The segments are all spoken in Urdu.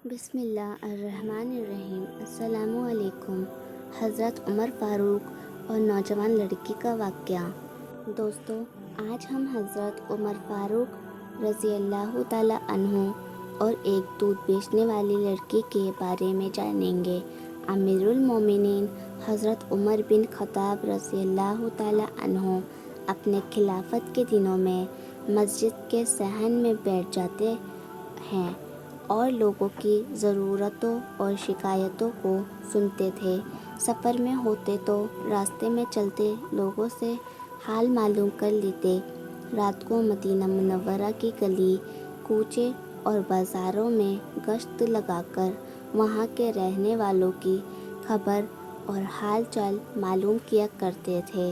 بسم اللہ الرحمن الرحیم۔ السلام علیکم۔ حضرت عمر فاروق اور نوجوان لڑکی کا واقعہ۔ دوستو، آج ہم حضرت عمر فاروق رضی اللہ تعالیٰ عنہ اور ایک دودھ بیچنے والی لڑکی کے بارے میں جانیں گے۔ امیر المومنین حضرت عمر بن خطاب رضی اللہ تعالیٰ عنہ اپنے خلافت کے دنوں میں مسجد کے صحن میں بیٹھ جاتے ہیں اور لوگوں کی ضرورتوں اور شکایتوں کو سنتے تھے۔ سفر میں ہوتے تو راستے میں چلتے لوگوں سے حال معلوم کر لیتے۔ رات کو مدینہ منورہ کی گلی کوچے اور بازاروں میں گشت لگا کر وہاں کے رہنے والوں کی خبر اور حال چال معلوم کیا کرتے تھے۔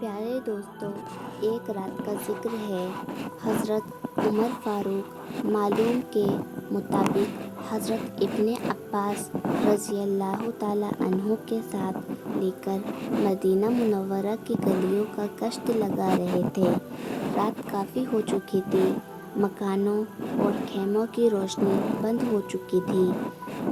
پیارے دوستو، ایک رات کا ذکر ہے۔ حضرت عمر فاروق معلوم کے مطابق حضرت ابن عباس رضی اللہ تعالیٰ عنہ کے ساتھ لے کر مدینہ منورہ کی گلیوں کا گشت لگا رہے تھے۔ رات کافی ہو چکی تھی۔ مکانوں اور خیموں کی روشنی بند ہو چکی تھی۔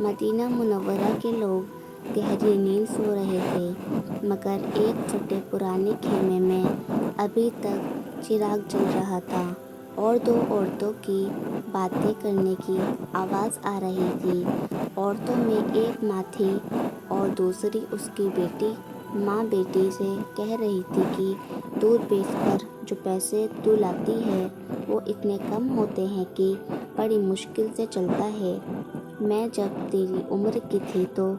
مدینہ منورہ کے لوگ گہری نیند سو رہے تھے، مگر ایک پھٹے پرانے خیمے میں ابھی تک چراغ جل رہا تھا اور دو عورتوں کی باتیں کرنے کی آواز آ رہی تھی۔ عورتوں میں ایک ماں تھی اور دوسری اس کی بیٹی۔ ماں بیٹی سے کہہ رہی تھی کہ دودھ بیچ کر جو پیسے تو لاتی ہے وہ اتنے کم ہوتے ہیں کہ بڑی مشکل سے چلتا ہے۔ میں جب تیری عمر کی تھی تو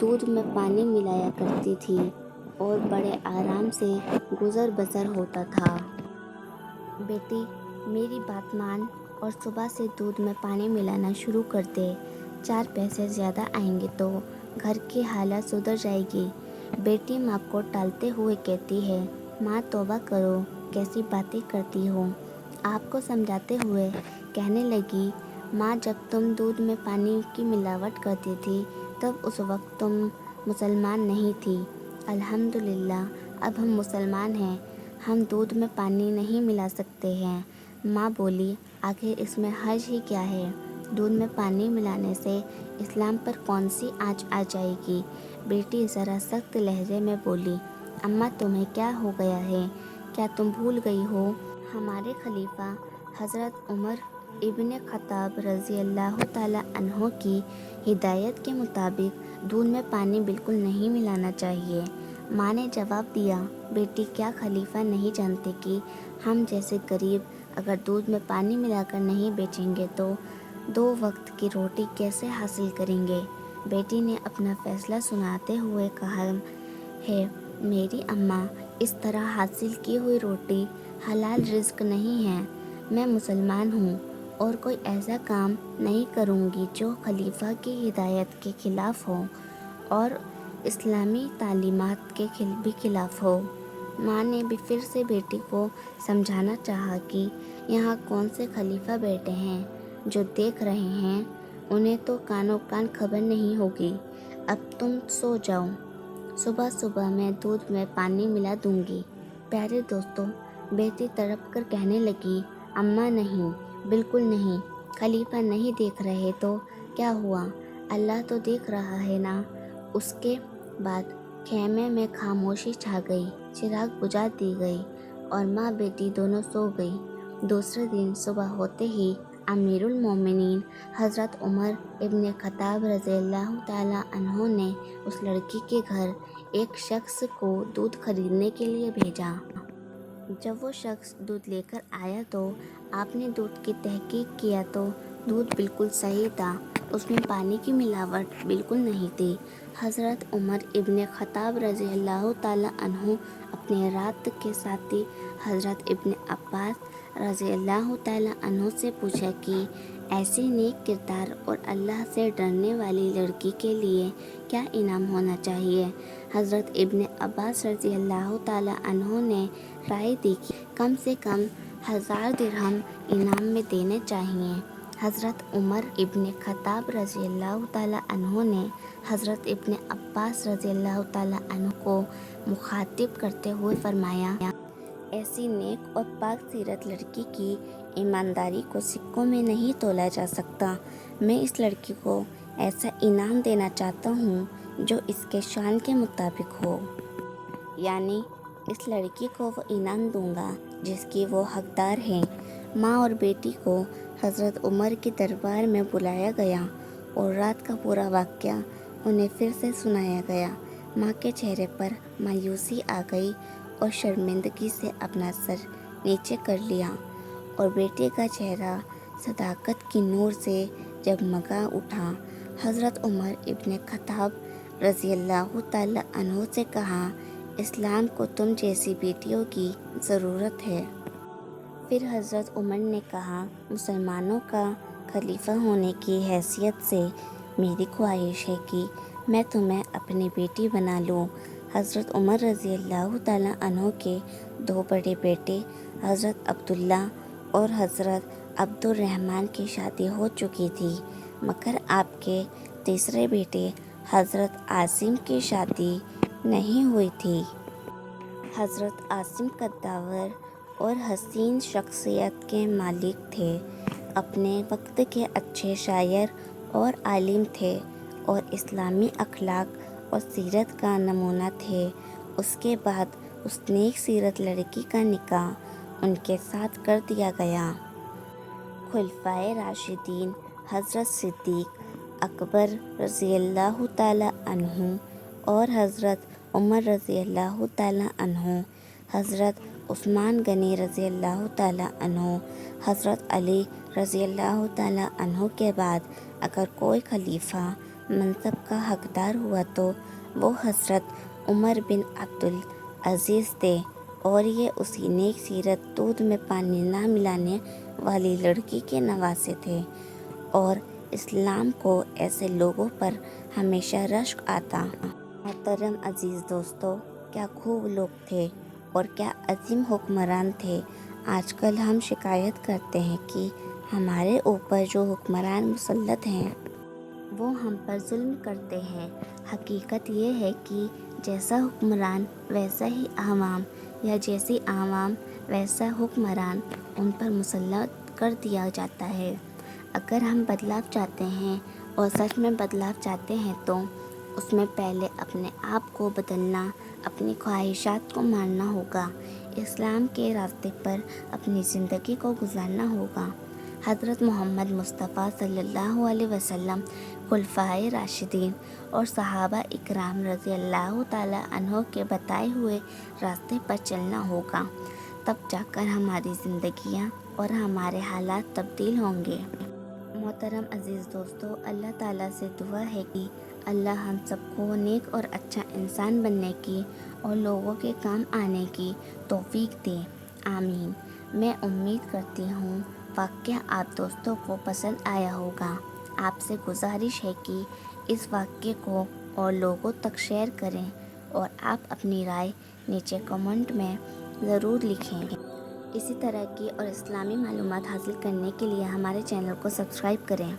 دودھ میں پانی ملایا کرتی تھی اور بڑے آرام سے گزر بسر ہوتا تھا۔ بیٹی، میری بات مان اور صبح سے دودھ میں پانی ملانا شروع کر دے۔ 4 پیسے زیادہ آئیں گے تو گھر کی حالت سدھر جائے گی۔ بیٹی ماں کو ٹالتے ہوئے کہتی ہے، ماں توبہ کرو، کیسی باتیں کرتی ہو۔ آپ کو سمجھاتے ہوئے کہنے لگی، ماں جب تم دودھ میں پانی کی ملاوٹ کرتی تھی تب اس وقت تم مسلمان نہیں تھی۔ الحمدللہ اب ہم مسلمان ہیں، ہم دودھ میں پانی نہیں ملا سکتے ہیں۔ ماں بولی، آخر اس میں حرج ہی کیا ہے؟ دودھ میں پانی ملانے سے اسلام پر کون سی آنچ آ جائے گی؟ بیٹی ذرا سخت لہجے میں بولی، اماں تمہیں کیا ہو گیا ہے؟ کیا تم بھول گئی ہو؟ ہمارے خلیفہ حضرت عمر ابن خطاب رضی اللہ تعالیٰ عنہ کی ہدایت کے مطابق دودھ میں پانی بالکل نہیں ملانا چاہیے۔ ماں نے جواب دیا، بیٹی کیا خلیفہ نہیں جانتے کہ ہم جیسے غریب اگر دودھ میں پانی ملا کر نہیں بیچیں گے تو 2 وقت کی روٹی کیسے حاصل کریں گے؟ بیٹی نے اپنا فیصلہ سناتے ہوئے کہا ہے، میری اماں، اس طرح حاصل کی ہوئی روٹی حلال رزق نہیں ہے۔ میں مسلمان ہوں اور کوئی ایسا کام نہیں کروں گی جو خلیفہ کی ہدایت کے خلاف ہو اور اسلامی تعلیمات کے بھی خلاف ہو۔ ماں نے بھی پھر سے بیٹی کو سمجھانا چاہا کہ یہاں کون سے خلیفہ بیٹھے ہیں جو دیکھ رہے ہیں، انہیں تو کانوں کان خبر نہیں ہوگی۔ اب تم سو جاؤ، صبح صبح میں دودھ میں پانی ملا دوں گی۔ پیارے دوستو، بیٹی تڑپ کر کہنے لگی، اماں نہیں، بالکل نہیں، خلیفہ نہیں دیکھ رہے تو کیا ہوا، اللہ تو دیکھ رہا ہے نا۔ اس کے بعد خیمے میں خاموشی چھا گئی، چراغ بجھا دی گئی اور ماں بیٹی دونوں سو گئی۔ دوسرے دن صبح ہوتے ہی امیر المومنین حضرت عمر ابن خطاب رضی اللہ تعالیٰ عنہ نے اس لڑکی کے گھر ایک شخص کو دودھ خریدنے کے لیے بھیجا۔ جب وہ شخص دودھ لے کر آیا تو آپ نے دودھ کی تحقیق کیا تو دودھ بالکل صحیح تھا، اس میں پانی کی ملاوٹ بالکل نہیں تھی۔ حضرت عمر ابن خطاب رضی اللہ تعالیٰ عنہ اپنے رات کے ساتھی حضرت ابن عباس رضی اللہ تعالیٰ عنہ سے پوچھا کہ ایسی نیک کردار اور اللہ سے ڈرنے والی لڑکی کے لیے کیا انعام ہونا چاہیے؟ حضرت ابن عباس رضی اللہ تعالیٰ عنہ نے رائے دی کہ کم سے کم 1000 درہم انعام میں دینے چاہیے۔ حضرت عمر ابن خطاب رضی اللہ تعالیٰ عنہ نے حضرت ابن عباس رضی اللہ تعالیٰ عنہ کو مخاطب کرتے ہوئے فرمایا، ایسی نیک اور پاک سیرت لڑکی کی ایمانداری کو سکوں میں نہیں تولا جا سکتا۔ میں اس لڑکی کو ایسا انعام دینا چاہتا ہوں جو اس کے شان کے مطابق ہو، یعنی اس لڑکی کو وہ انعام دوں گا جس کی وہ حقدار ہے۔ ماں اور بیٹی کو حضرت عمر کے دربار میں بلایا گیا اور رات کا پورا واقعہ انہیں پھر سے سنایا گیا۔ ماں کے چہرے پر مایوسی آ گئی اور شرمندگی سے اپنا سر نیچے کر لیا، اور بیٹے کا چہرہ صداقت کی نور سے جگمگا اٹھا۔ حضرت عمر ابن خطاب رضی اللہ تعالی عنہ سے کہا، اسلام کو تم جیسی بیٹیوں کی ضرورت ہے۔ پھر حضرت عمر نے کہا، مسلمانوں کا خلیفہ ہونے کی حیثیت سے میری خواہش ہے کہ میں تمہیں اپنی بیٹی بنا لوں۔ حضرت عمر رضی اللہ تعالی عنہ کے 2 بڑے بیٹے حضرت عبداللہ اور حضرت عبد الرحمن کی شادی ہو چکی تھی، مگر آپ کے تیسرے بیٹے حضرت عاصم کی شادی نہیں ہوئی تھی۔ حضرت عاصم قداور اور حسین شخصیت کے مالک تھے، اپنے وقت کے اچھے شاعر اور عالم تھے اور اسلامی اخلاق اور سیرت کا نمونہ تھے۔ اس کے بعد اس نیک سیرت لڑکی کا نکاح ان کے ساتھ کر دیا گیا۔ خلفائے راشدین حضرت صدیق اکبر رضی اللہ تعالی عنہ اور حضرت عمر رضی اللہ تعالی عنہ، حضرت عثمان غنی رضی اللہ تعالی عنہ، حضرت علی رضی اللہ تعالی عنہ کے بعد اگر کوئی خلیفہ منصب کا حقدار ہوا تو وہ حضرت عمر بن عبدالعزیز تھے، اور یہ اسی نیک سیرت دودھ میں پانی نہ ملانے والی لڑکی کے نواسے تھے، اور اسلام کو ایسے لوگوں پر ہمیشہ رشک آتا۔ محترم عزیز دوستو، کیا خوب لوگ تھے اور کیا عظیم حکمران تھے۔ آج کل ہم شکایت کرتے ہیں کہ ہمارے اوپر جو حکمران مسلط ہیں وہ ہم پر ظلم کرتے ہیں۔ حقیقت یہ ہے کہ جیسا حکمران ویسا ہی عوام، یا جیسی عوام ویسا حکمران ان پر مسلط کر دیا جاتا ہے۔ اگر ہم بدلاؤ چاہتے ہیں اور سچ میں بدلاؤ چاہتے ہیں تو اس میں پہلے اپنے آپ کو بدلنا، اپنی خواہشات کو مارنا ہوگا، اسلام کے راستے پر اپنی زندگی کو گزارنا ہوگا۔ حضرت محمد مصطفیٰ صلی اللہ علیہ وسلم، خلفائے راشدین اور صحابہ اکرام رضی اللہ تعالی عنہ کے بتائے ہوئے راستے پر چلنا ہوگا، تب جا کر ہماری زندگیاں اور ہمارے حالات تبدیل ہوں گے۔ محترم عزیز دوستو، اللہ تعالیٰ سے دعا ہے کہ اللہ ہم سب کو نیک اور اچھا انسان بننے کی اور لوگوں کے کام آنے کی توفیق دے، آمین۔ میں امید کرتی ہوں واقعہ آپ دوستوں کو پسند آیا ہوگا۔ آپ سے گزارش ہے کہ اس واقعے کو اور لوگوں تک شیئر کریں، اور آپ اپنی رائے نیچے کمنٹ میں ضرور لکھیں۔ اسی طرح کی اور اسلامی معلومات حاصل کرنے کے لیے ہمارے چینل کو سبسکرائب کریں۔